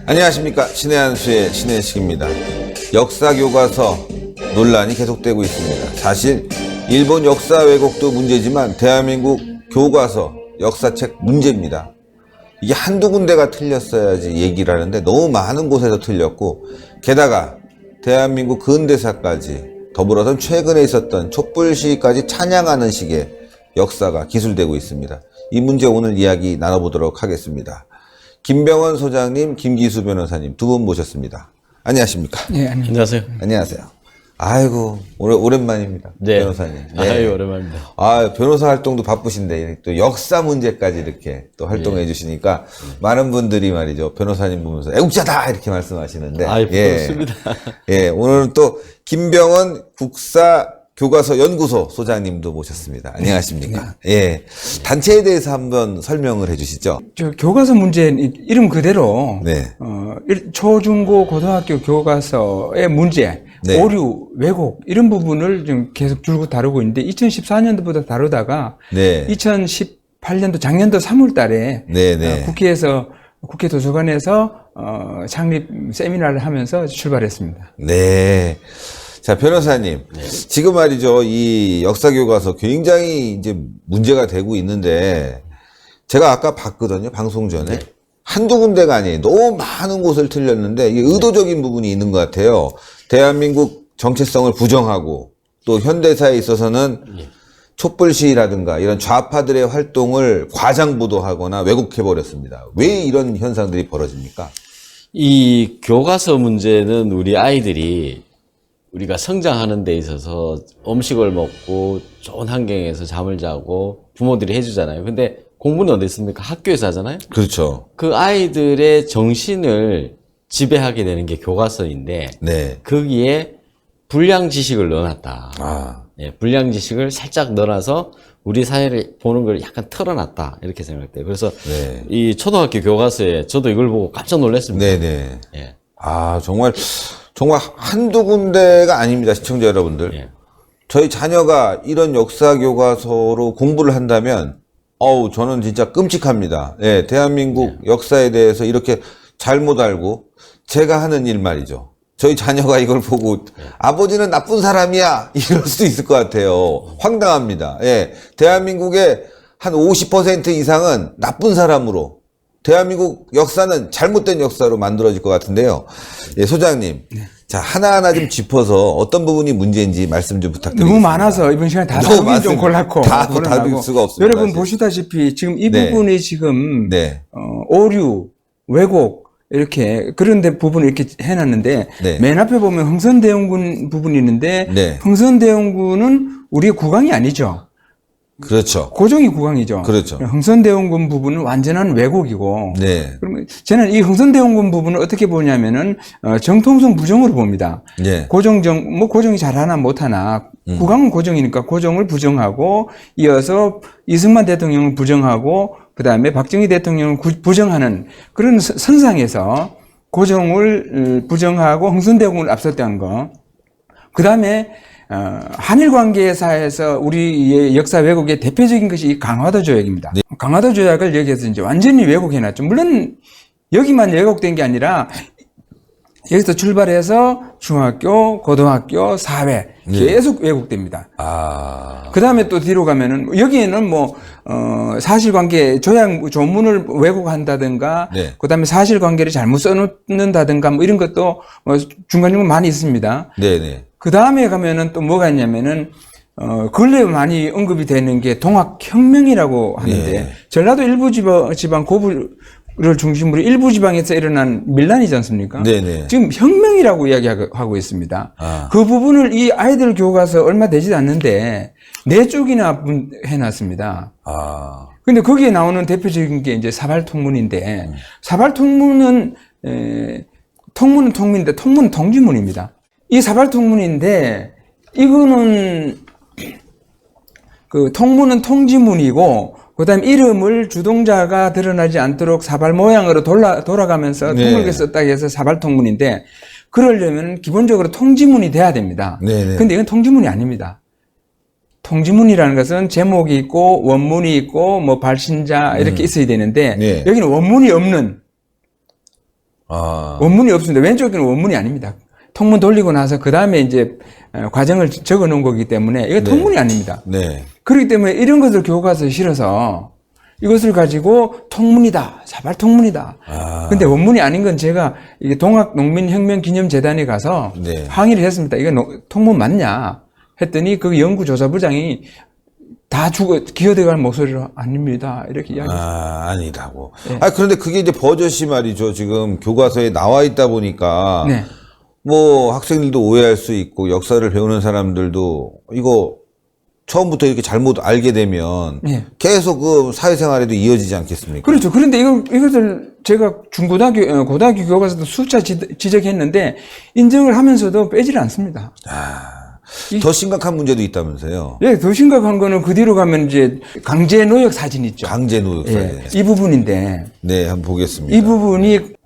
안녕하십니까. 신의 한수의 신의식입니다. 역사교과서 논란이 계속되고 있습니다. 사실 일본 역사 왜곡도 문제지만 대한민국 교과서 역사책 문제입니다. 이게 한두 군데가 틀렸어야지 얘기를 하는데 너무 많은 곳에서 틀렸고, 게다가 대한민국 근대사까지 더불어서 최근에 있었던 촛불시위까지 찬양하는 식의 역사가 기술되고 있습니다. 이 문제 오늘 이야기 나눠보도록 하겠습니다. 김병원 소장님, 김기수 변호사님 두 분 모셨습니다. 안녕하십니까? 네, 안녕하세요. 안녕하세요. 아이고, 오랜만입니다. 네. 변호사님. 네. 아유, 오랜만입니다. 아, 변호사 활동도 바쁘신데 또 역사 문제까지 이렇게 또 활동해 주시니까 많은 분들이 말이죠. 변호사님 보면서 애국자다! 이렇게 말씀하시는데. 아유, 부럽습니다. 예, 오늘은 또 김병원 국사교과서연구소 소장님도 모셨습니다. 안녕하십니까? 예. 단체에 대해서 한번 설명을 해 주시죠. 저 교과서 문제 이름 그대로 네. 초중고 고등학교 교과서의 문제, 네. 오류, 왜곡 이런 부분을 좀 계속 줄곧 다루고 있는데 2014년도부터 다루다가 네. 2018년도 작년도 3월 달에 네. 국회에서 국회 도서관에서 창립 세미나를 하면서 출발했습니다. 네. 자, 변호사님. 지금 말이죠. 이 역사교과서 굉장히 이제 문제가 되고 있는데, 제가 아까 봤거든요. 방송 전에. 한두 군데가 아니에요. 너무 많은 곳을 틀렸는데, 이게 의도적인 부분이 있는 것 같아요. 대한민국 정체성을 부정하고, 또 현대사에 있어서는 촛불 시위라든가 이런 좌파들의 활동을 과장 보도하거나 왜곡해버렸습니다. 왜 이런 현상들이 벌어집니까? 이 교과서 문제는 우리 아이들이 우리가 성장하는 데 있어서 음식을 먹고 좋은 환경에서 잠을 자고 부모들이 해주잖아요. 근데 공부는 어디 있습니까? 학교에서 하잖아요. 그렇죠. 그 아이들의 정신을 지배하게 되는 게 교과서인데, 네. 거기에 불량 지식을 넣어놨다. 아. 예, 불량 지식을 살짝 넣어놔서 우리 사회를 보는 걸 약간 털어놨다. 이렇게 생각돼요. 그래서 네. 이 초등학교 교과서에 저도 이걸 보고 깜짝 놀랐습니다. 네네. 예. 아, 정말 한두 군데가 아닙니다. 시청자 여러분들. 예. 저희 자녀가 이런 역사 교과서로 공부를 한다면, 저는 진짜 끔찍합니다. 예, 대한민국 역사에 대해서 이렇게 잘못 알고, 제가 하는 일 말이죠. 저희 자녀가 이걸 보고, 아버지는 나쁜 사람이야! 이럴 수도 있을 것 같아요. 황당합니다. 예, 대한민국의 한 50% 이상은 나쁜 사람으로, 대한민국 역사는 잘못된 역사로 만들어질 것 같은데요. 예, 소장님. 자, 하나하나 좀 짚어서 어떤 부분이 문제인지 말씀 좀 부탁드립니다. 너무 많아서 이번 시간에 다 다루긴 좀 골랐고. 다 다룰 수가 없습니다. 여러분 사실. 보시다시피 지금 이 네. 부분이 지금 네. 오류, 왜곡 이렇게 그런데 부분을 이렇게 해놨는데 네. 맨 앞에 보면 흥선대원군 부분이 있는데 네. 흥선대원군은 우리의 국왕이 아니죠. 그렇죠. 고종이 국왕이죠. 그렇죠. 흥선대원군 부분은 완전한 왜곡이고. 네. 그러면 저는 이 흥선대원군 부분을 어떻게 보냐면은 정통성 부정으로 봅니다. 네. 고종이 잘하나 못하나 국왕은 고종이니까 고종을 부정하고 이어서 이승만 대통령을 부정하고 그다음에 박정희 대통령을 부정하는 그런 선상에서 고종을 부정하고 흥선대원군을 앞섰다는 거. 그다음에 한일 관계사에서 우리의 역사 왜곡의 대표적인 것이 이 강화도 조약입니다. 네. 강화도 조약을 여기에서 이제 완전히 왜곡해놨죠. 물론 여기만 왜곡된 게 아니라 여기서 출발해서 중학교, 고등학교, 사회 계속 왜곡됩니다. 아. 그 다음에 또 뒤로 가면은 여기에는 사실관계 조문을 왜곡한다든가, 네. 그 다음에 사실관계를 잘못 써놓는다든가 이런 것도 중간중간 많이 있습니다. 네네. 그 다음에 가면은 또 뭐가 있냐면은, 근래 많이 언급이 되는 게 동학혁명이라고 하는데, 네. 전라도 일부 지방 고부를 중심으로 일부 지방에서 일어난 밀란이지 않습니까? 네네. 지금 혁명이라고 이야기하고 있습니다. 아. 그 부분을 이 아이들 교과서 얼마 되지 않는데, 4쪽이나 해놨습니다. 아. 근데 거기에 나오는 대표적인 게 이제 사발통문인데, 사발통문은, 통문은 통문인데, 통문은 통지문입니다. 이 사발통문인데, 이거는 그 통문은 통지문이고 그다음에 이름을 주동자가 드러나지 않도록 사발 모양으로 돌아가면서 네. 둥글게 썼다 해서 사발 통문인데 그러려면 기본적으로 통지문이 돼야 됩니다. 네네. 근데 이건 통지문이 아닙니다. 통지문이라는 것은 제목이 있고 원문이 있고 뭐 발신자 이렇게 있어야 되는데 네. 여기는 원문이 없는 아. 원문이 없습니다. 왼쪽에는 원문이 아닙니다. 통문 돌리고 나서 그 다음에 이제 과정을 적어 놓은 거기 때문에 이거 통문이 아닙니다. 네. 그렇기 때문에 이런 것을 교과서에 실어서 이것을 가지고 통문이다. 사발 통문이다. 아. 근데 원문이 아닌 건 제가 이게 동학농민혁명기념재단에 가서 네. 항의를 했습니다. 이거 통문 맞냐? 했더니 그 연구조사부장이 다 기어들어갈 목소리로 아닙니다. 이렇게 이야기했어요. 아, 아니라고. 네. 아, 그런데 그게 이제 버젓이 말이죠. 지금 교과서에 나와 있다 보니까. 네. 뭐 학생들도 오해할 수 있고 역사를 배우는 사람들도 이거 처음부터 이렇게 잘못 알게 되면 네. 계속 그 사회생활에도 이어지지 않겠습니까? 그렇죠. 그런데 이것을 제가 중고등학교, 고등학교 교과서도 수차 지적했는데 인정을 하면서도 빼지를 않습니다. 더 심각한 문제도 있다면서요. 예, 더 심각한 거는 그 뒤로 가면 이제 강제 노역 사진 있죠. 강제 노역 사진. 예, 이 부분인데 네, 한번 보겠습니다.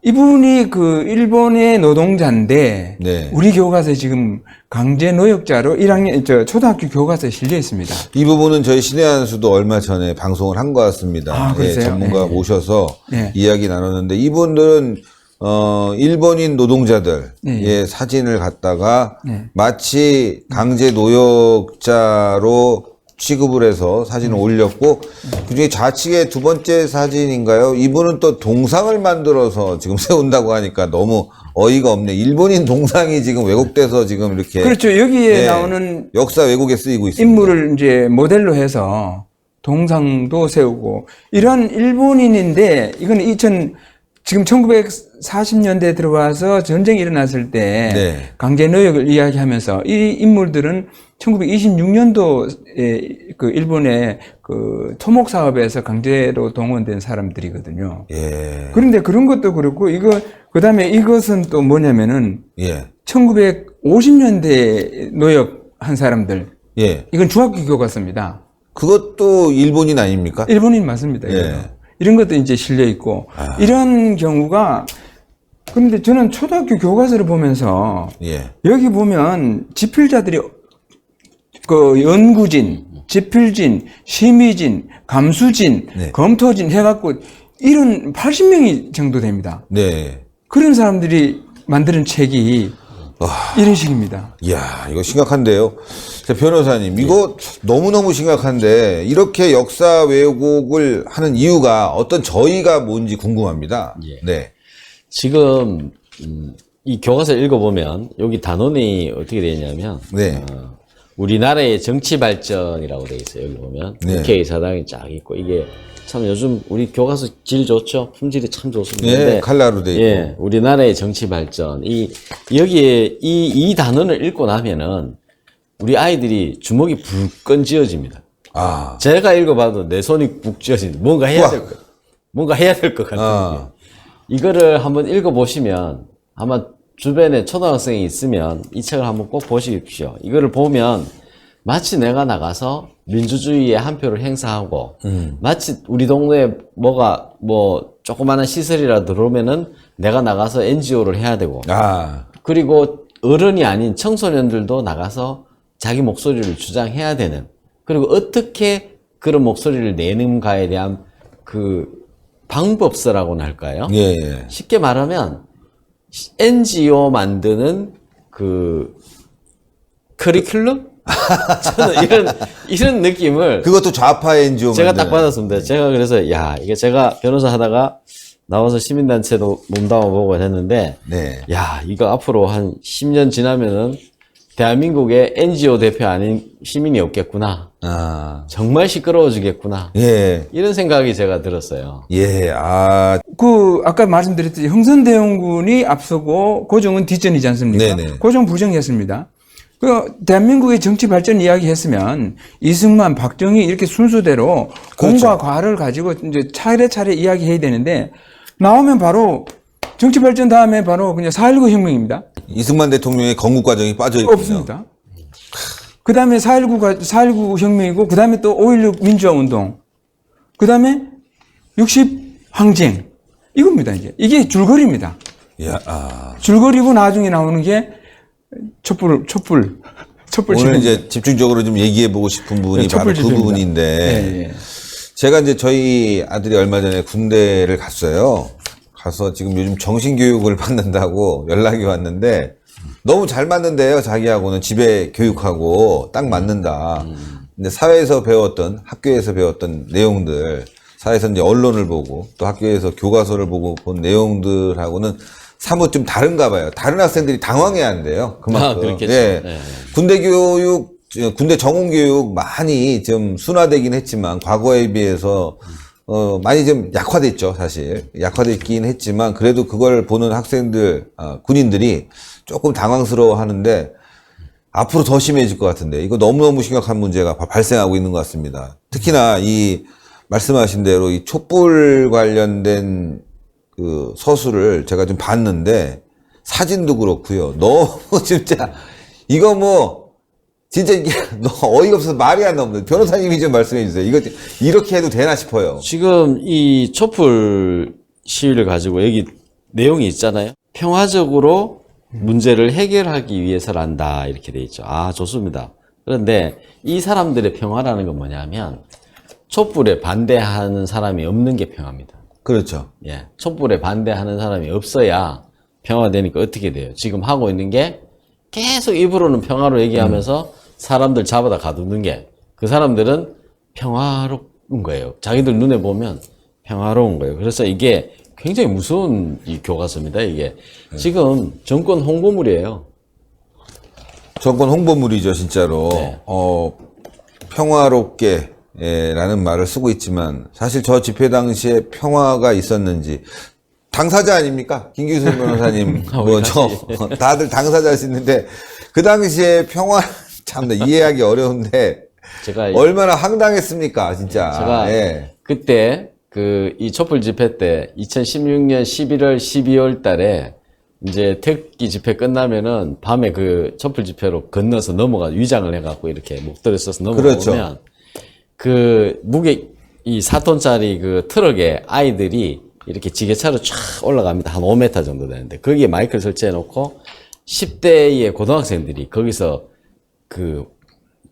이 부분이 그 일본의 노동자인데 네. 우리 교과서에 지금 강제 노역자로 1학년 초등학교 교과서에 실려 있습니다. 이 부분은 저희 신의 한수도 얼마 전에 방송을 한 것 같습니다. 아, 그러세요? 전문가 네. 모셔서 네. 이야기 나눴는데 이분들은 일본인 노동자들의 네. 사진을 갖다가 네. 마치 강제 노역자로 취급을 해서 사진을 올렸고 그중에 좌측의 두 번째 사진인가요? 이분은 또 동상을 만들어서 지금 세운다고 하니까 너무 어이가 없네. 일본인 동상이 지금 왜곡돼서 지금 이렇게 그렇죠. 여기에 네, 나오는 역사 왜곡에 쓰이고 있습니다. 인물을 이제 모델로 해서 동상도 세우고 이런 일본인인데 이건 지금 1940년대에 들어와서 전쟁이 일어났을 때 네. 강제 노역을 이야기하면서 이 인물들은 1926년도에 그 일본의 그 토목 사업에서 강제로 동원된 사람들이거든요. 예. 그런데 그런 것도 그렇고 그다음에 이것은 또 뭐냐면은 예. 1950년대 노역한 사람들. 예. 이건 중학교 교과서입니다. 그것도 일본인 아닙니까? 일본인 맞습니다. 예. 이런 것도 이제 실려 있고 이런 경우가 그런데 저는 초등학교 교과서를 보면서 예. 여기 보면 지필자들이 그 연구진, 지필진, 심의진, 감수진, 네. 검토진 해갖고 이런 80명이 정도 됩니다. 네. 그런 사람들이 만드는 책이 이런 식입니다. 이야, 이거 심각한데요. 자, 변호사님, 이거 너무너무 심각한데, 이렇게 역사 왜곡을 하는 이유가 어떤 저희가 뭔지 궁금합니다. 예. 네. 지금 이 교과서 읽어보면 여기 단원이 어떻게 되어 있냐면 네. 우리나라의 정치 발전이라고 되어 있어요. 여기 보면 네. 국회의사당이 쫙 있고 이게 참 요즘 우리 교과서 질 좋죠. 품질이 참 좋습니다. 네, 근데 칼라로 돼 있고. 예, 우리나라의 정치 발전 여기에 이 단원을 읽고 나면은 우리 아이들이 주먹이 불끈 쥐어집니다. 아. 제가 읽어봐도 내 손이 푹 쥐어집니다. 뭔가 해야 될 것 같은 게. 이거를 한번 읽어보시면 아마 주변에 초등학생이 있으면 이 책을 한번 꼭 보십시오. 이거를 보면 마치 내가 나가서 민주주의의 한 표를 행사하고 마치 우리 동네에 뭐 조그마한 시설이라도 들어오면은 내가 나가서 NGO를 해야 되고 그리고 어른이 아닌 청소년들도 나가서 자기 목소리를 주장해야 되는 그리고 어떻게 그런 목소리를 내는가에 대한 그 방법서라고나 할까요? 예. 쉽게 말하면 NGO 만드는 그 커리큘럼? 저는 이런 느낌을 그것도 좌파 NGO 제가 딱 받았습니다. 제가 그래서 이게 제가 변호사 하다가 나와서 시민단체도 몸담아보고 했는데 네. 이거 앞으로 한 10년 지나면은 대한민국의 NGO 대표 아닌 시민이 없겠구나. 정말 시끄러워지겠구나. 예. 이런 생각이 제가 들었어요. 예. 아까 말씀드렸듯이 흥선대원군이 앞서고 고종은 뒷전이지 않습니까? 네네. 고종 부정했습니다. 대한민국의 정치 발전 이야기 했으면 이승만, 박정희 이렇게 순서대로 그렇죠. 공과 과를 가지고 이제 차례차례 이야기해야 되는데 나오면 바로 정치 발전 다음에 바로 그냥 4.19 혁명입니다. 이승만 대통령의 건국 과정이 빠져 있군요. 없습니다. 그 다음에 4.19 혁명이고, 그 다음에 또 5.16 민주화 운동, 그 다음에 60 항쟁. 이겁니다, 이제. 이게 줄거리입니다. 줄거리고 나중에 나오는 게 촛불 오늘 집회. 이제 집중적으로 좀 얘기해보고 싶은 부분이 네, 바로 그 촛불 부분인데, 예. 제가 이제 저희 아들이 얼마 전에 군대를 갔어요. 가서 지금 요즘 정신교육을 받는다고 연락이 왔는데, 너무 잘 맞는데요, 자기하고는. 집에 교육하고 딱 맞는다. 근데 사회에서 배웠던, 학교에서 배웠던 내용들, 사회에서 이제 언론을 보고, 또 학교에서 교과서를 보고 본 내용들하고는 사뭇 좀 다른가 봐요. 다른 학생들이 당황해야 한대요. 그만큼. 그렇겠죠. 예. 네. 군대 교육, 군대 정원 교육 많이 좀 순화되긴 했지만, 과거에 비해서, 많이 좀 약화됐죠, 사실. 약화됐긴 했지만, 그래도 그걸 보는 학생들, 군인들이 조금 당황스러워 하는데, 앞으로 더 심해질 것 같은데, 이거 너무너무 심각한 문제가 발생하고 있는 것 같습니다. 특히나 이, 말씀하신 대로 이 촛불 관련된 그 서술을 제가 좀 봤는데, 사진도 그렇고요. 너무 진짜, 이거 뭐, 진짜 이게 너무 어이가 없어서 말이 안 나옵니다. 변호사님이 좀 말씀해 주세요. 이거 이렇게 해도 되나 싶어요. 지금 이 촛불 시위를 가지고 여기 내용이 있잖아요. 평화적으로 문제를 해결하기 위해서란다. 이렇게 돼 있죠. 아, 좋습니다. 그런데 이 사람들의 평화라는 건 뭐냐면 촛불에 반대하는 사람이 없는 게 평화입니다. 그렇죠. 예. 촛불에 반대하는 사람이 없어야 평화되니까 어떻게 돼요? 지금 하고 있는 게 계속 입으로는 평화로 얘기하면서 사람들 잡아다 가두는 게 그 사람들은 평화로운 거예요. 자기들 눈에 보면 평화로운 거예요. 그래서 이게 굉장히 무서운 이 교과서입니다. 이게 지금 정권 홍보물이에요. 정권 홍보물이죠, 진짜로. 네. 평화롭게 라는 말을 쓰고 있지만 사실 저 집회 당시에 평화가 있었는지 당사자 아닙니까? 김규선 변호사님, 뭐 다들 당사자시는데 그 당시에 평화 참 이해하기 어려운데 제가 얼마나 황당했습니까, 진짜. 제가 예. 그때 이 촛불 집회 때 2016년 11월, 12월 달에 이제 태극기 집회 끝나면은 밤에 그 촛불 집회로 건너서 위장을 해갖고 이렇게 목도리 써서 넘어가면 그렇죠. 그 무게 이 4톤짜리 그 트럭에 아이들이 이렇게 지게차로 쫙 올라갑니다. 한 5m 정도 되는데 거기에 마이크를 설치해 놓고 10대의 고등학생들이 거기서 그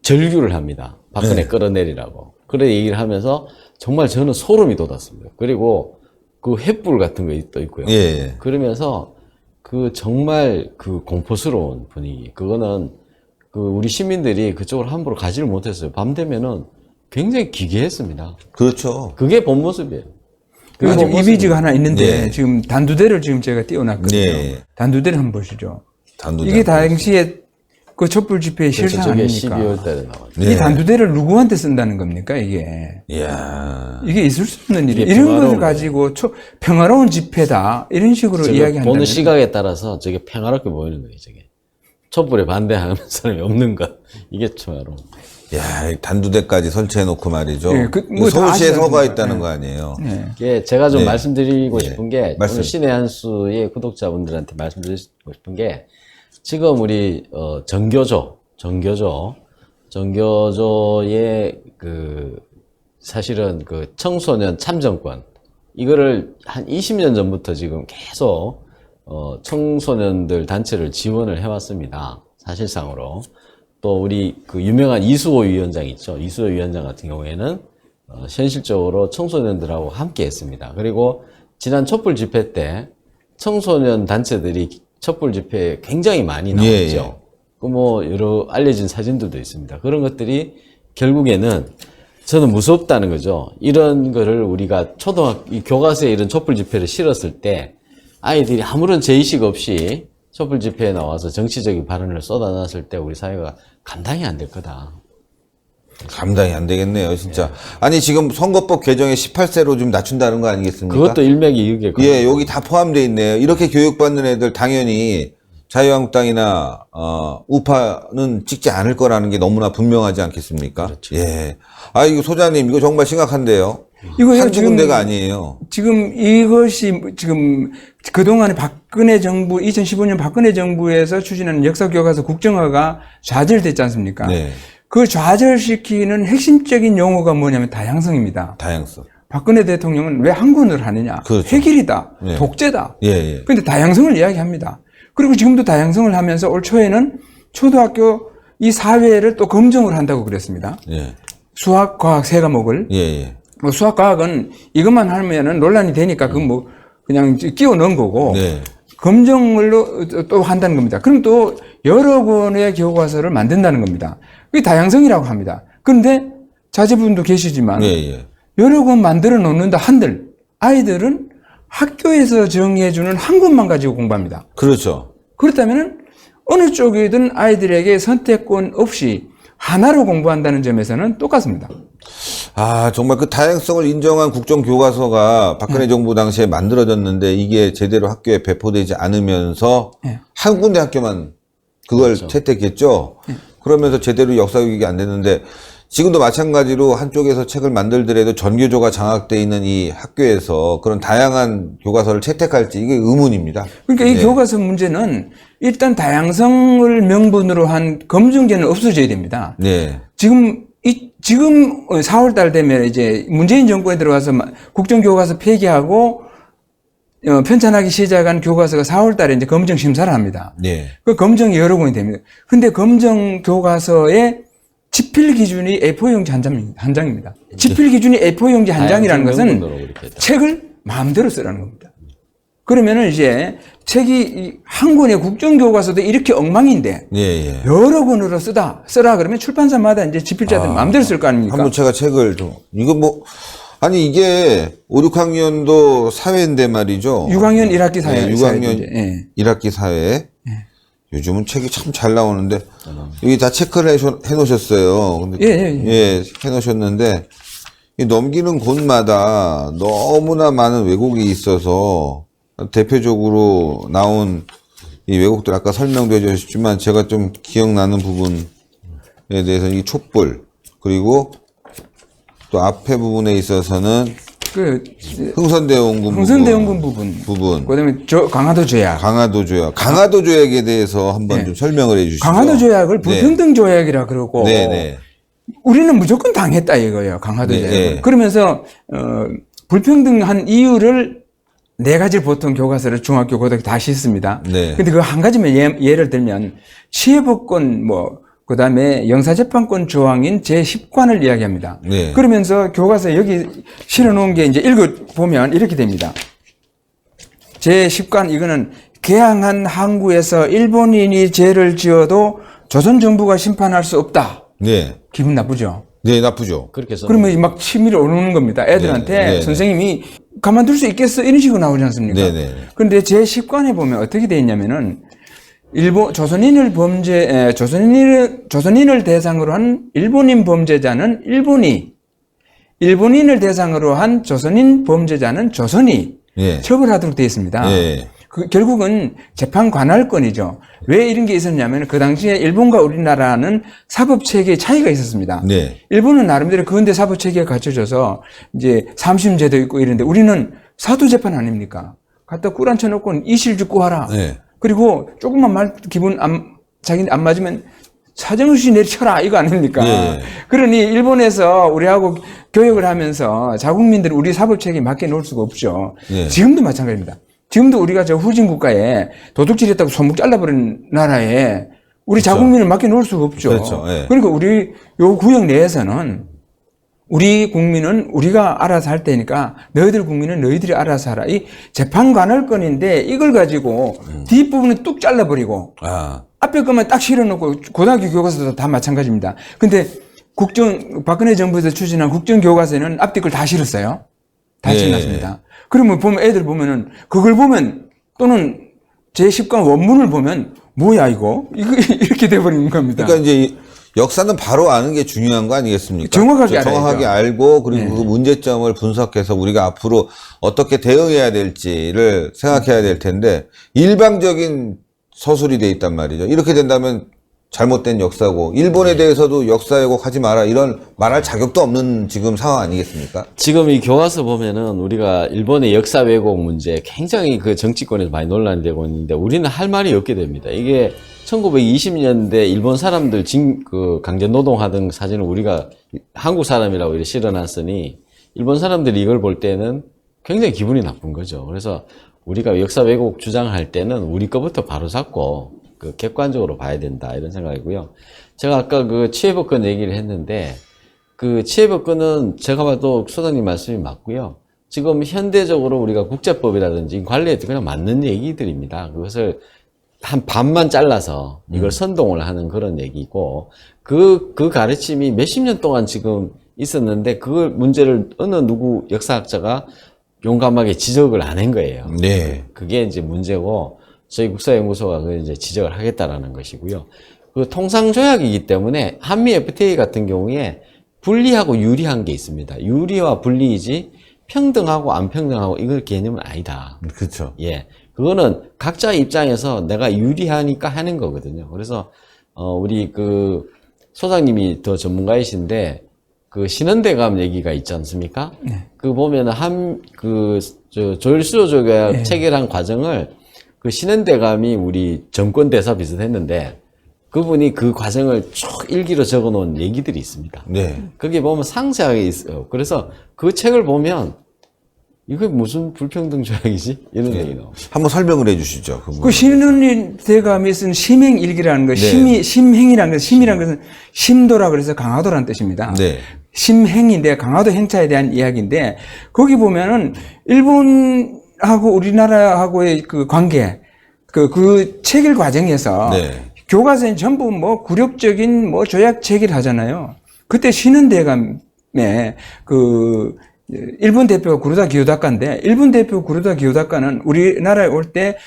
절규를 합니다. 박근혜 네. 끌어내리라고. 그래 얘기를 하면서 정말 저는 소름이 돋았습니다. 그리고 그 횃불 같은 거 또 있고요. 예. 그러면서 그 정말 그 공포스러운 분위기. 그거는 그 우리 시민들이 그쪽으로 함부로 가지를 못했어요. 밤 되면은 굉장히 기괴했습니다. 그렇죠. 그게 본 모습이에요. 그리고 지금 이미지가 하나 있는데, 네. 지금 단두대를 지금 제가 띄워놨거든요. 네. 단두대를 한번 보시죠. 단두대. 이게 당시에 그 촛불 집회의 실상 저게 아닙니까? 12월 달에 나왔죠. 네. 이 단두대를 누구한테 쓴다는 겁니까, 이게? 이야. 이게 있을 수 없는 일이에요. 이게 이런 평화로운 것을 가지고 평화로운 집회다. 이런 식으로 이야기한다면. 보는 시각에 따라서 저게 평화롭게 보이는 거예요, 저게. 촛불에 반대하는 사람이 없는 것. 이게 평화로운 거예요. 야, 단두대까지 설치해놓고 말이죠. 예, 뭐 서울시에 다 서가 아시잖아요. 있다는 네. 거 아니에요. 네. 이게 제가 좀 네. 말씀드리고 네. 싶은 게 말씀. 오늘 신의 한수의 구독자분들한테 말씀드리고 싶은 게 지금 우리 정교조의 그 사실은 그 청소년 참정권 이거를 한 20년 전부터 지금 계속 청소년들 단체를 지원을 해왔습니다. 사실상으로. 또 우리 그 유명한 이수호 위원장 있죠. 이수호 위원장 같은 경우에는 현실적으로 청소년들하고 함께 했습니다. 그리고 지난 촛불 집회 때 청소년 단체들이 촛불 집회에 굉장히 많이 나왔죠. 예. 그 뭐 여러 알려진 사진들도 있습니다. 그런 것들이 결국에는 저는 무섭다는 거죠. 이런 거를 우리가 이 교과서에 이런 촛불 집회를 실었을 때 아이들이 아무런 죄의식 없이 촛불 집회에 나와서 정치적인 발언을 쏟아놨을 때 우리 사회가 감당이 안 될 거다. 감당이 안 되겠네요, 진짜. 아니, 지금 선거법 개정에 18세로 좀 낮춘다는 거 아니겠습니까? 그것도 일맥이익에 예, 여기 다 포함되어 있네요. 이렇게 교육받는 애들 당연히 자유한국당이나, 우파는 찍지 않을 거라는 게 너무나 분명하지 않겠습니까? 그렇죠. 예. 아, 이거 소장님, 이거 정말 심각한데요. 이거요, 한두 지금 군데가 아니에요. 지금 이것이 지금 그동안에 박근혜 정부, 2015년 박근혜 정부에서 추진하는 역사교과서 국정화가 좌절됐지 않습니까? 네. 그 좌절시키는 핵심적인 용어가 뭐냐면 다양성입니다. 다양성. 박근혜 대통령은 왜 한 군을 하느냐? 그렇죠. 획일이다. 네. 독재다. 예, 예. 근데 다양성을 이야기합니다. 그리고 지금도 다양성을 하면서 올 초에는 초등학교 이 사회를 또 검정을 한다고 그랬습니다. 예. 수학, 과학 세 과목을. 예, 예. 뭐 수학, 과학은 이것만 하면은 논란이 되니까 그건 뭐 그냥 끼워 넣은 거고. 네. 검정을로 또 한다는 겁니다. 그럼 또 여러 권의 교과서를 만든다는 겁니다. 그게 다양성이라고 합니다. 그런데 자제분도 계시지만 예, 예. 여러 권 만들어 놓는다 한들 아이들은 학교에서 정해주는 한 권만 가지고 공부합니다. 그렇죠. 그렇다면 어느 쪽이든 아이들에게 선택권 없이 하나로 공부한다는 점에서는 똑같습니다. 아, 정말 그 다양성을 인정한 국정교과서가 박근혜 정부 당시에 만들어졌는데 이게 제대로 학교에 배포되지 않으면서 네. 한 군데 학교만 그걸 채택했죠. 그러면서 제대로 역사 교육이 안 됐는데 지금도 마찬가지로 한쪽에서 책을 만들더라도 전교조가 장악돼 있는 이 학교에서 그런 다양한 교과서를 채택할지 이게 의문입니다. 그러니까 이 교과서 문제는 일단 다양성을 명분으로 한 검증제는 없어져야 됩니다. 네. 지금 4월 달 되면 이제 문재인 정권에 들어와서 국정교과서 폐기하고 편찬하기 시작한 교과서가 4월 달에 이제 검증 심사를 합니다. 네. 그 검증이 여러 권이 됩니다. 근데 검증 교과서의 집필 기준이 A4 용지 한 장입니다. 집필 기준이 A4 용지 한 장이라는 것은 책을 마음대로 쓰라는 겁니다. 그러면은 이제 책이 한 권의 국정교과서도 이렇게 엉망인데 예, 예. 여러 권으로 쓰라 그러면 출판사마다 이제 집필자들 마음대로 쓸 거 아닙니까? 한번 제가 책을 좀 이거 뭐 아니 이게 5, 6학년도 사회인데 말이죠. 6학년 1학기 사회. 네, 6학년 예. 1학기 사회. 요즘은 책이 참 잘 나오는데 여기 다 체크를 해 놓으셨어요. 근데 예. 해 놓으셨는데 이 넘기는 곳마다 너무나 많은 왜곡이 있어서 대표적으로 나온 이 왜곡들 아까 설명도 해주셨지만 제가 좀 기억나는 부분에 대해서 이 촛불 그리고 또 앞에 부분에 있어서는 흥선대원군 부분. 그다음에 강화도 조약. 강화도 조약에 대해서 한번 좀 설명을 해주시죠. 강화도 조약을 불평등 조약이라 그러고. 네. 우리는 무조건 당했다 이거예요. 강화도 조약. 네. 그러면서 불평등한 이유를 4가지 보통 교과서를 중학교 고등학교 다 싣습니다. 네. 근데 그 한 가지만 예를 들면 시혜법권 그다음에 형사재판권 조항인 제10관을 이야기합니다. 네. 그러면서 교과서 여기 실어 놓은 게 이제 읽어보면 이렇게 됩니다. 제10관 이거는 개항한 항구에서 일본인이 죄를 지어도 조선 정부가 심판할 수 없다. 네. 기분 나쁘죠? 네, 나쁘죠. 그렇게 써. 그러면 막 치밀이 오르는 겁니다. 애들한테 네. 선생님이 가만둘 수 있겠어? 이런 식으로 나오지 않습니까? 네. 그런데 제10관에 보면 어떻게 되어 있냐면은 조선인을 대상으로 한 일본인 범죄자는 일본인을 대상으로 한 조선인 범죄자는 조선이 네. 처벌하도록 되어 있습니다. 네. 결국은 재판 관할권이죠. 왜 이런 게 있었냐면 그 당시에 일본과 우리나라는 사법 체계의 차이가 있었습니다. 네. 일본은 나름대로 근대 사법 체계가 갖춰져서 이제 삼심제도 있고 이런데 우리는 사도 재판 아닙니까? 갖다 꿀 앉혀 놓고 이실죽고하라. 네. 그리고 조금만 자기 안 맞으면 사정없이 내리쳐라 이거 아닙니까? 네. 그러니 일본에서 우리하고 교역을 하면서 자국민들은 우리 사법 체계에 맡겨 놓을 수가 없죠. 네. 지금도 마찬가지입니다. 지금도 우리가 저 후진 국가에 도둑질했다고 손목 잘라버린 나라에 우리 그렇죠. 자국민을 맡겨 놓을 수가 없죠. 그렇죠. 네. 그러니까 우리 요 구역 내에서는 우리 국민은 우리가 알아서 할 테니까 너희들 국민은 너희들이 알아서 하라. 이 재판 관할권인데 이걸 가지고 뒷부분을 뚝 잘라버리고 앞에 것만 딱 실어놓고 고등학교 교과서도 다 마찬가지입니다. 근데 박근혜 정부에서 추진한 국정교과서에는 앞뒤 걸 다 실었어요. 다 네. 실었습니다. 그러면 애들 보면은 그걸 보면 또는 제10관 원문을 보면 뭐야 이거 이렇게 돼버리는 겁니다. 그러니까 이제 역사는 바로 아는 게 중요한 거 아니겠습니까? 정확하게 알고 그리고 그 문제점을 분석해서 우리가 앞으로 어떻게 대응해야 될지를 생각해야 될 텐데 일방적인 서술이 돼 있단 말이죠. 이렇게 된다면 잘못된 역사고 일본에 대해서도 역사 왜곡하지 마라 이런 말할 자격도 없는 지금 상황 아니겠습니까? 지금 이 교과서 보면은 우리가 일본의 역사 왜곡 문제 굉장히 그 정치권에서 많이 논란이 되고 있는데 우리는 할 말이 없게 됩니다. 이게 1920년대 일본 사람들 그 강제 노동하던 사진을 우리가 한국 사람이라고 이렇게 실어놨으니 일본 사람들이 이걸 볼 때는 굉장히 기분이 나쁜 거죠. 그래서 우리가 역사 왜곡 주장할 때는 우리 거부터 바로 잡고 그 객관적으로 봐야 된다 이런 생각이고요. 제가 아까 그 치해법권 얘기를 했는데 그 치해법권은 제가 봐도 소장님 말씀이 맞고요. 지금 현대적으로 우리가 국제법이라든지 관리에 그냥 맞는 얘기들입니다. 그것을 한 반만 잘라서 이걸 선동을 하는 그런 얘기고 그 가르침이 몇십 년 동안 지금 있었는데 그 문제를 어느 누구 역사학자가 용감하게 지적을 안 한 거예요. 네. 그게 이제 문제고 저희 국사연구소가 그걸 이제 지적을 하겠다라는 것이고요. 그 통상조약이기 때문에 한미 FTA 같은 경우에 불리하고 유리한 게 있습니다. 유리와 불리이지 평등하고 안 평등하고 이걸 개념은 아니다. 그렇죠. 예. 그거는 각자 입장에서 내가 유리하니까 하는 거거든요. 그래서, 우리 그 소장님이 더 전문가이신데 그 신헌대감 얘기가 있지 않습니까? 네. 그 보면은 조일수조조약 네. 체결한 과정을 그 신헌대감이 우리 정권대사 비슷했는데 그분이 그 과정을 쭉 일기로 적어 놓은 얘기들이 있습니다. 네. 거기 보면 상세하게 있어요. 그래서 그 책을 보면 이게 무슨 불평등 조약이지? 이런 얘기 나와요. 한번 설명을 해주시죠. 그 그 신헌대감이 쓴 심행일기라는 거, 네. 심행이라는 거, 심이라는 것은 심도라 그래서 강화도라는 뜻입니다. 네. 심행인데 강화도 행차에 대한 이야기인데 거기 보면은 일본하고 우리나라하고의 그 관계, 그 체결 과정에서 네. 교과서엔 전부 뭐 굴욕적인 뭐 조약 체결하잖아요. 그때 신헌대감에 그 일본 대표 구로다 기요다카인데 일본 대표 구로다 기요다카는 우리나라에 올 때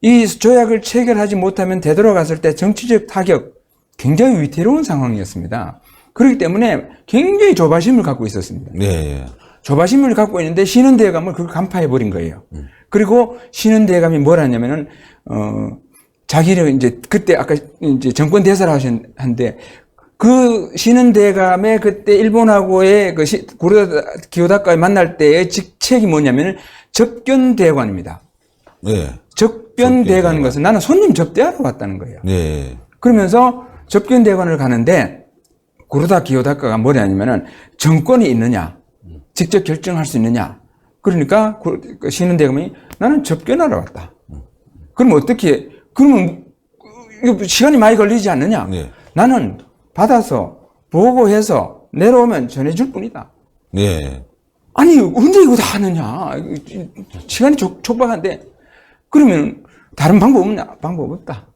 이 조약을 체결하지 못하면 되돌아갔을 때 정치적 타격 굉장히 위태로운 상황이었습니다. 그렇기 때문에 굉장히 조바심을 갖고 있었습니다. 네. 조바심을 갖고 있는데 신헌대감을 그걸 간파해 버린 거예요. 그리고 신헌대감이 뭘 하냐면은 자기를 이제 그때 아까 이제 정권 대사를 하셨는데 그 신헌대감의 그때 일본하고의 그 구로다 기요다카에 만날 때의 직책이 뭐냐면은 접견대관입니다. 네. 접견대관 것은 나는 손님 접대하러 왔다는 거예요. 네. 그러면서 접견대관을 가는데 구로다 기요다카가 뭐냐면은 정권이 있느냐, 직접 결정할 수 있느냐. 그러니까 그 신헌대감이 나는 접견하러 왔다. 그러면 어떻게? 그러면 시간이 많이 걸리지 않느냐? 네. 나는 받아서 보고해서 내려오면 전해줄 뿐이다. 네. 아니 언제 이거 다 하느냐? 시간이 촉박한데 그러면 다른 방법 없냐? 방법 없다.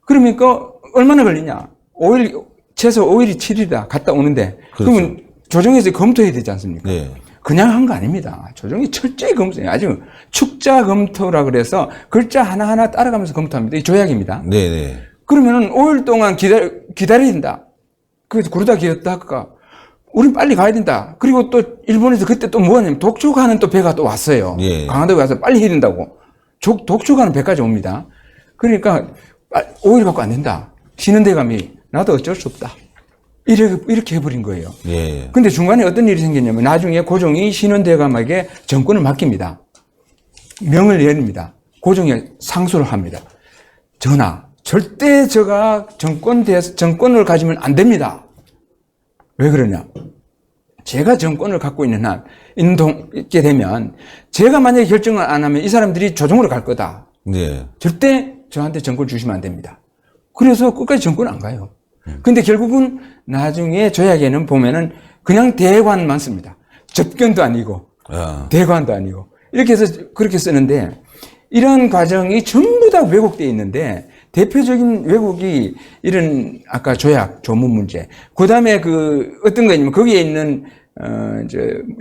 그러니까 얼마나 걸리냐? 5일 최소 5일이 7일이다. 갔다 오는데 그렇죠. 그러면 조정해서 검토해야 되지 않습니까? 네. 그냥 한 거 아닙니다. 조정이 철저히 검토해요. 아주 축자 검토라 그래서 글자 하나하나 따라가면서 검토합니다. 이 조약입니다. 네. 네. 그러면은 5일 동안 기다려야 된다. 그래서 구르다 기었다가 우린 빨리 가야 된다. 그리고 또 일본에서 그때 또 뭐냐면 독촉하는 또 배가 또 왔어요. 예. 강화도에 가서 빨리 해야 된다고. 독촉하는 배까지 옵니다. 그러니까 5일 갖고 안 된다. 신헌대감이 나도 어쩔 수 없다. 이렇게 해버린 거예요. 예. 근데 중간에 어떤 일이 생겼냐면 나중에 고종이 신헌대감에게 정권을 맡깁니다. 명을 내립니다. 고종이 상소를 합니다. 전하, 절대 제가 정권을 가지면 안 됩니다. 왜 그러냐? 제가 정권을 갖고 있는 한, 있게 되면, 제가 만약에 결정을 안 하면 이 사람들이 조정으로 갈 거다. 네. 절대 저한테 정권 주시면 안 됩니다. 그래서 끝까지 정권 안 가요. 근데 결국은 나중에 조약에는 보면은 그냥 대관만 씁니다. 접견도 아니고, 아. 대관도 아니고. 이렇게 해서 그렇게 쓰는데, 이런 과정이 전부 다 왜곡되어 있는데, 대표적인 왜곡이 이런 아까 조약, 조문 문제. 그 다음에 어떤 거냐면 거기에 있는,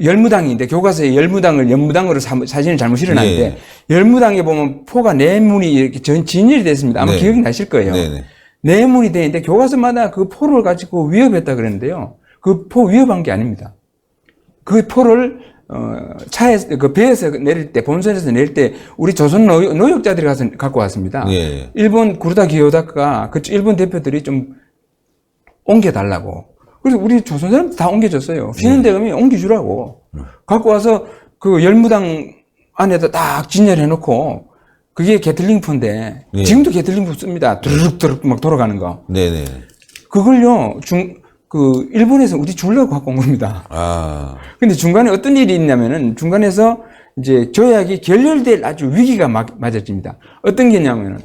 열무당인데 교과서에 열무당을 연무당으로 사진을 잘못 실어놨는데 예. 열무당에 보면 포가 네문이 이렇게 진열이 됐습니다. 아마 네. 기억이 나실 거예요. 네네. 네문이 되어 있는데 교과서마다 그 포를 가지고 위협했다 그랬는데요. 그 포 위협한 게 아닙니다. 그 포를 차에 그 배에서 내릴 때 본선에서 내릴 때 우리 조선 노역자들이 가서 갖고 왔습니다. 예. 일본 구르다 기요다카가 그 일본 대표들이 좀 옮겨달라고. 그래서 우리 조선 사람들 다 옮겨줬어요. 신은대감이 옮겨주라고. 갖고 와서 그 열무당 안에다 딱 진열해놓고 그게 게틀링포인데 예. 지금도 게틀링포 씁니다. 드르륵드르륵 막 돌아가는 거. 네네. 그걸요 일본에서 우리 주려고 갖고 온 겁니다. 아, 근데 중간에 어떤 일이 있냐면은 중간에서 이제 조약이 결렬될 아주 위기가 맞아집니다. 어떤 게 있냐면은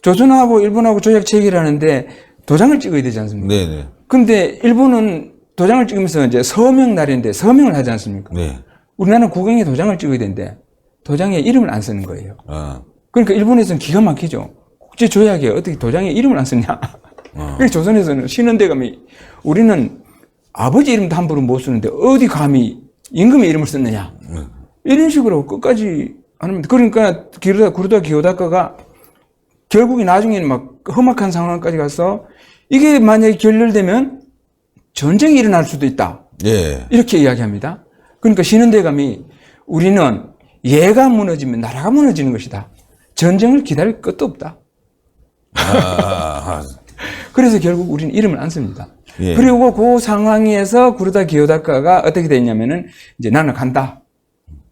조선하고 일본하고 조약 체결하는데 도장을 찍어야 되지 않습니까? 네네. 근데 일본은 도장을 찍으면서 이제 서명 날인데 서명을 하지 않습니까? 네. 우리나라는 국영에 도장을 찍어야 되는데 도장에 이름을 안 쓰는 거예요. 아, 그러니까 일본에서는 기가 막히죠. 국제 조약에 어떻게 도장에 이름을 안 쓰냐? 그래서 조선에서는 신은대감이 우리는 아버지 이름도 함부로 못 쓰는데 어디 감히 임금의 이름을 썼느냐? 이런 식으로 끝까지 하는. 그러니까 구르다 기요다카가 결국에 나중에는 막 험악한 상황까지 가서 이게 만약에 결렬되면 전쟁이 일어날 수도 있다. 예. 이렇게 이야기합니다. 그러니까 신은대감이 우리는 얘가 무너지면 나라가 무너지는 것이다. 전쟁을 기다릴 것도 없다. 아, 그래서 결국 우리는 이름을 안 씁니다. 예. 그리고 그 상황에서 구르다 기요다카가 어떻게 됐냐면은 이제 나는 간다.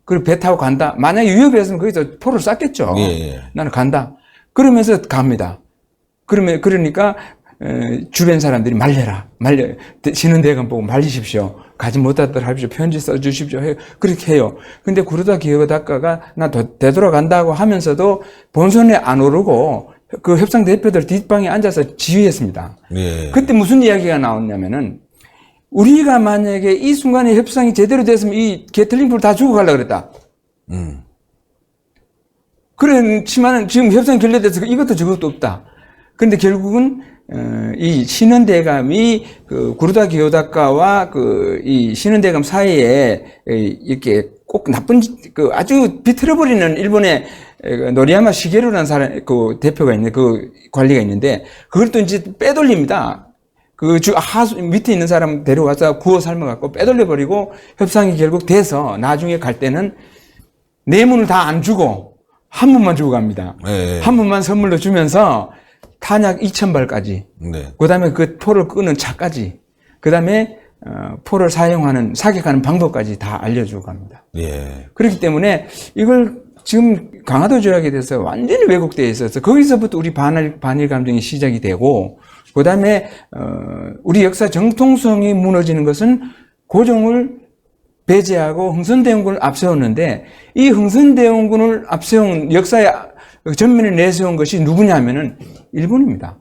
그리고 배 타고 간다. 만약에 위협이었으면 거기서 포를 쐈겠죠. 예. 나는 간다. 그러면서 갑니다. 그러니까 주변 사람들이 말려. 신은대감 보고 말리십시오. 가지 못하도록 하십시오. 편지 써주십시오. 그렇게 해요. 근데 구르다 기요다카가 나 되돌아간다고 하면서도 본선에 안 오르고 그 협상 대표들 뒷방에 앉아서 지휘했습니다. 예. 그때 무슨 이야기가 나왔냐면은 우리가 만약에 이 순간에 협상이 제대로 됐으면 이 게틀링포를 다 주고 가려고 그랬다. 그렇지만은 지금 협상이 결렬돼서 이것도 저것도 없다. 근데 결국은 이 신은대감이 그 구르다 기요다카와 그 이 신은대감 사이에 이렇게 꼭 나쁜 그 아주 비틀어버리는 일본의 노리야마 시게루라는 사람 그 대표가 있는데 그 관리가 있는데 그걸 또 이제 빼돌립니다. 그 하수 밑에 있는 사람 데려와서 구워 삶아갖고 빼돌려버리고 협상이 결국 돼서 나중에 갈 때는 뇌물을 다 안 주고 한 문만 주고 갑니다. 네. 한 문만 선물로 주면서 탄약 2,000발까지. 네. 그 다음에 그 포를 끄는 차까지. 그 다음에 포를 사격하는 방법까지 다 알려주고 갑니다. 예. 그렇기 때문에 이걸 지금 강화도 조약에 대해서 완전히 왜곡되어 있어서 거기서부터 우리 반일 감정이 시작이 되고 그 다음에 우리 역사 정통성이 무너지는 것은 고종을 배제하고 흥선대원군을 앞세웠는데 이 흥선대원군을 앞세운 역사의 전면에 내세운 것이 누구냐면은 일본입니다.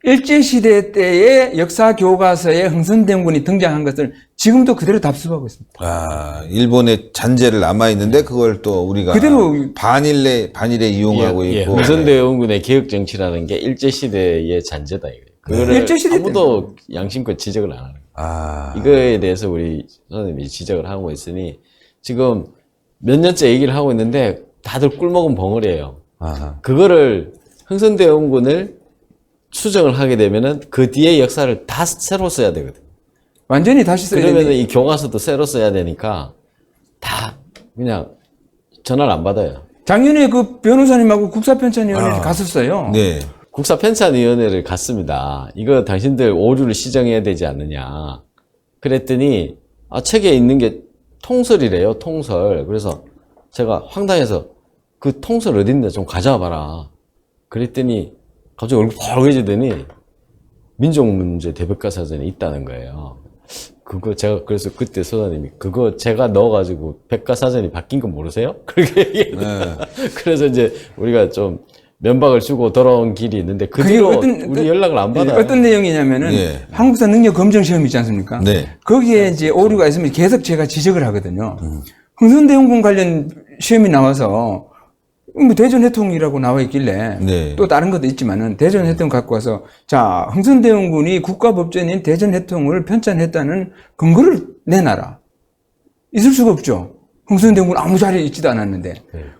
일제시대 때의 역사 교과서에 흥선대원군이 등장한 것을 지금도 그대로 답습하고 있습니다. 아, 일본의 잔재를 남아있는데 그걸 또 우리가 그대로 반일에 이용하고 있고. 흥선대원군의 개혁정치라는 게 일제시대의 잔재다. 그거를 일제시대 아무도 양심껏 지적을 안 하는 거예요. 아. 이거에 대해서 우리 선생님이 지적을 하고 있으니 지금 몇 년째 얘기를 하고 있는데 다들 꿀먹은 벙어리예요. 아하. 그거를 흥선대원군을 추정을 하게 되면은 그 뒤에 역사를 다 새로 써야 되거든. 완전히 다시 써야 그러면은 되는데 이 교과서도 새로 써야 되니까 다 그냥 전화를 안 받아요. 작년에 그 변호사님하고 국사편찬위원회에 갔었어요. 네. 국사편찬위원회를 갔습니다. 이거 당신들 오류를 시정해야 되지 않느냐. 그랬더니 책에 있는 게 통설이래요. 통설. 그래서 제가 황당해서 그 통설 어딘데 좀 가져와 봐라. 그랬더니 갑자기 얼굴 빨개지더니 민족문제 대백과사전에 있다는 거예요. 그거 제가 그래서 그때 소장님이 그거 제가 넣어가지고 백과사전이 바뀐 거 모르세요? 그렇게 얘기했어요. 그래서 이제 우리가 좀 면박을 주고 돌아온 길이 있는데 그 뒤로 우리 연락을 안 받아요. 어떤 내용이냐면은 예. 한국사 능력 검정 시험 있지 않습니까? 네. 거기에 이제 오류가 있으면 계속 제가 지적을 하거든요. 흥선대원군 관련 시험이 나와서 뭐 대전해통이라고 나와 있길래 네. 또 다른 것도 있지만은 대전해통 갖고 와서 자 흥선대원군이 국가법전인 대전해통을 편찬했다는 근거를 내놔라. 있을 수가 없죠. 흥선대원군 아무 자리에 있지도 않았는데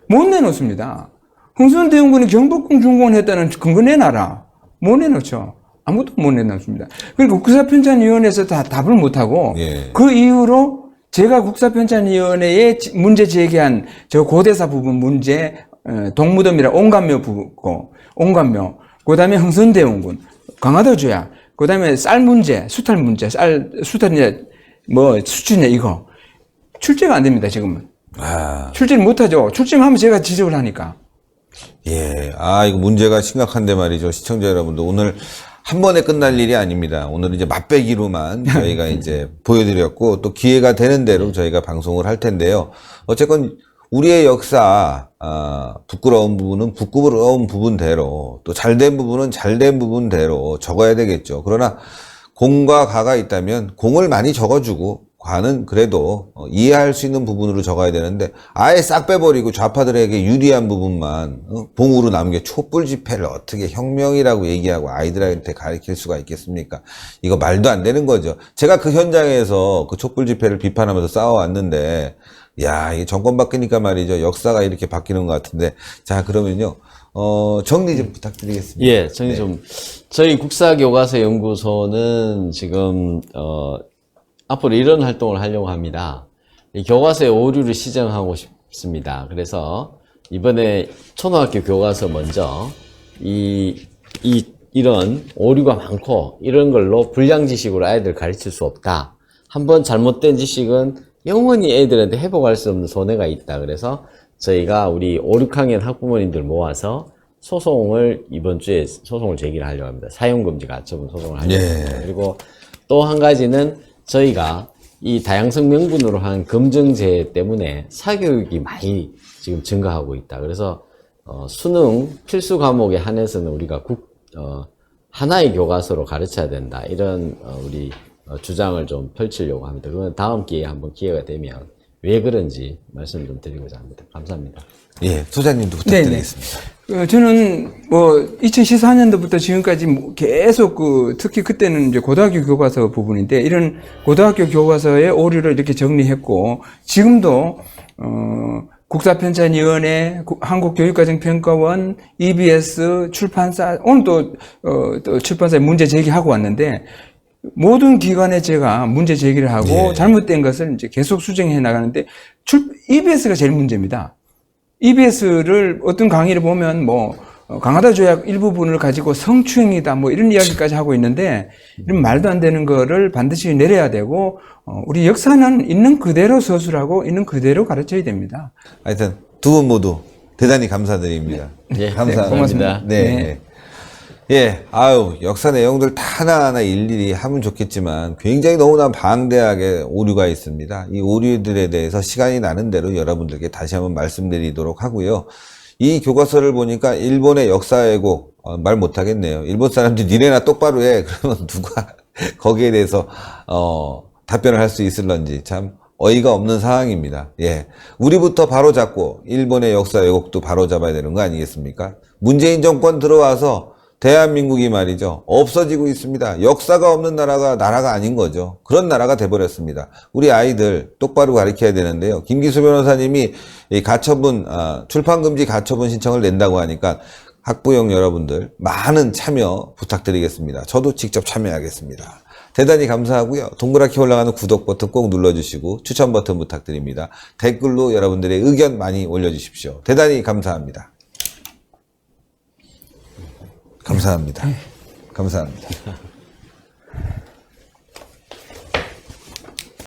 못 내놓습니다. 흥선대원군이 경복궁 중공을 했다는 근거 내놔라. 못 내놓죠. 아무도 못 내놓습니다. 그러니까 국사편찬위원회에서 다 답을 못하고 예. 그 이후로 제가 국사편찬위원회에 문제 제기한 저 고대사 부분 문제, 동무덤이라 온감묘 부고, 온감묘, 그 다음에 흥선대원군, 강화도 조약, 그 다음에 쌀 문제, 수탈 문제, 수탈이냐, 뭐, 수출이냐, 이거. 출제가 안 됩니다, 지금은. 출제를 못하죠. 출제하면 제가 지적을 하니까. 예. 이거 문제가 심각한데 말이죠. 시청자 여러분들. 오늘 한 번에 끝날 일이 아닙니다. 오늘은 이제 맛배기로만 저희가 이제 보여드렸고, 또 기회가 되는 대로 저희가 방송을 할 텐데요. 어쨌건 우리의 역사, 부끄러운 부분은 부끄러운 부분대로, 또 잘된 부분은 잘된 부분대로 적어야 되겠죠. 그러나 공과 가가 있다면 공을 많이 적어주고, 과는 그래도 이해할 수 있는 부분으로 적어야 되는데, 아예 싹 빼버리고 좌파들에게 유리한 부분만 봉으로 남겨 촛불 집회를 어떻게 혁명이라고 얘기하고 아이들한테 가르칠 수가 있겠습니까? 이거 말도 안 되는 거죠. 제가 그 현장에서 그 촛불 집회를 비판하면서 싸워왔는데, 야, 이게 정권 바뀌니까 말이죠. 역사가 이렇게 바뀌는 것 같은데. 자, 그러면요. 정리 좀 부탁드리겠습니다. 예, 정리 좀. 저희 국사교과서 연구소는 지금, 앞으로 이런 활동을 하려고 합니다. 이 교과서의 오류를 시정하고 싶습니다. 그래서 이번에 초등학교 교과서 먼저 이런 오류가 많고 이런 걸로 불량 지식으로 아이들 가르칠 수 없다. 한번 잘못된 지식은 영원히 애들한테 회복할 수 없는 손해가 있다. 그래서 저희가 우리 5, 6학년 학부모님들 모아서 소송을 이번 주에 소송을 제기를 하려고 합니다. 사용금지 가처분 소송을 하려고 합니다. 그리고 또 한 가지는 저희가 이 다양성 명분으로 한 검정제 때문에 사교육이 많이 지금 증가하고 있다. 그래서 수능 필수 과목에 한해서는 우리가 하나의 교과서로 가르쳐야 된다. 이런 우리 주장을 좀 펼치려고 합니다. 그건 다음 기회에 한번 기회가 되면 왜 그런지 말씀 좀 드리고자 합니다. 감사합니다. 예, 소장님도 부탁드리겠습니다. 저는 뭐 2014년도부터 지금까지 계속 특히 그때는 이제 고등학교 교과서 부분인데 이런 고등학교 교과서의 오류를 이렇게 정리했고 지금도 국사편찬위원회, 한국교육과정평가원, EBS, 출판사 오늘 또 출판사에 문제 제기하고 왔는데 모든 기관에 제가 문제 제기를 하고 잘못된 것을 이제 계속 수정해 나가는데 EBS가 제일 문제입니다. EBS를 어떤 강의를 보면 강화도 조약 일부분을 가지고 성추행이다 이런 이야기까지 하고 있는데 이런 말도 안 되는 거를 반드시 내려야 되고 우리 역사는 있는 그대로 서술하고 있는 그대로 가르쳐야 됩니다. 하여튼 두 분 모두 대단히 감사드립니다. 예, 감사합니다. 고맙습니다. 네. 예, 역사 내용들 다 하나하나 일일이 하면 좋겠지만 굉장히 너무나 방대하게 오류가 있습니다. 이 오류들에 대해서 시간이 나는 대로 여러분들께 다시 한번 말씀드리도록 하고요. 이 교과서를 보니까 일본의 역사 왜곡, 말 못하겠네요. 일본 사람들이 니네나 똑바로 해. 그러면 누가 거기에 대해서 답변을 할 수 있을런지 참 어이가 없는 상황입니다. 예, 우리부터 바로잡고 일본의 역사 왜곡도 바로잡아야 되는 거 아니겠습니까? 문재인 정권 들어와서 대한민국이 말이죠. 없어지고 있습니다. 역사가 없는 나라가 아닌 거죠. 그런 나라가 돼버렸습니다. 우리 아이들 똑바로 가르쳐야 되는데요. 김기수 변호사님이 이 가처분, 출판금지 가처분 신청을 낸다고 하니까 학부형 여러분들 많은 참여 부탁드리겠습니다. 저도 직접 참여하겠습니다. 대단히 감사하고요. 동그랗게 올라가는 구독 버튼 꼭 눌러주시고 추천 버튼 부탁드립니다. 댓글로 여러분들의 의견 많이 올려주십시오. 대단히 감사합니다. 감사합니다. 감사합니다.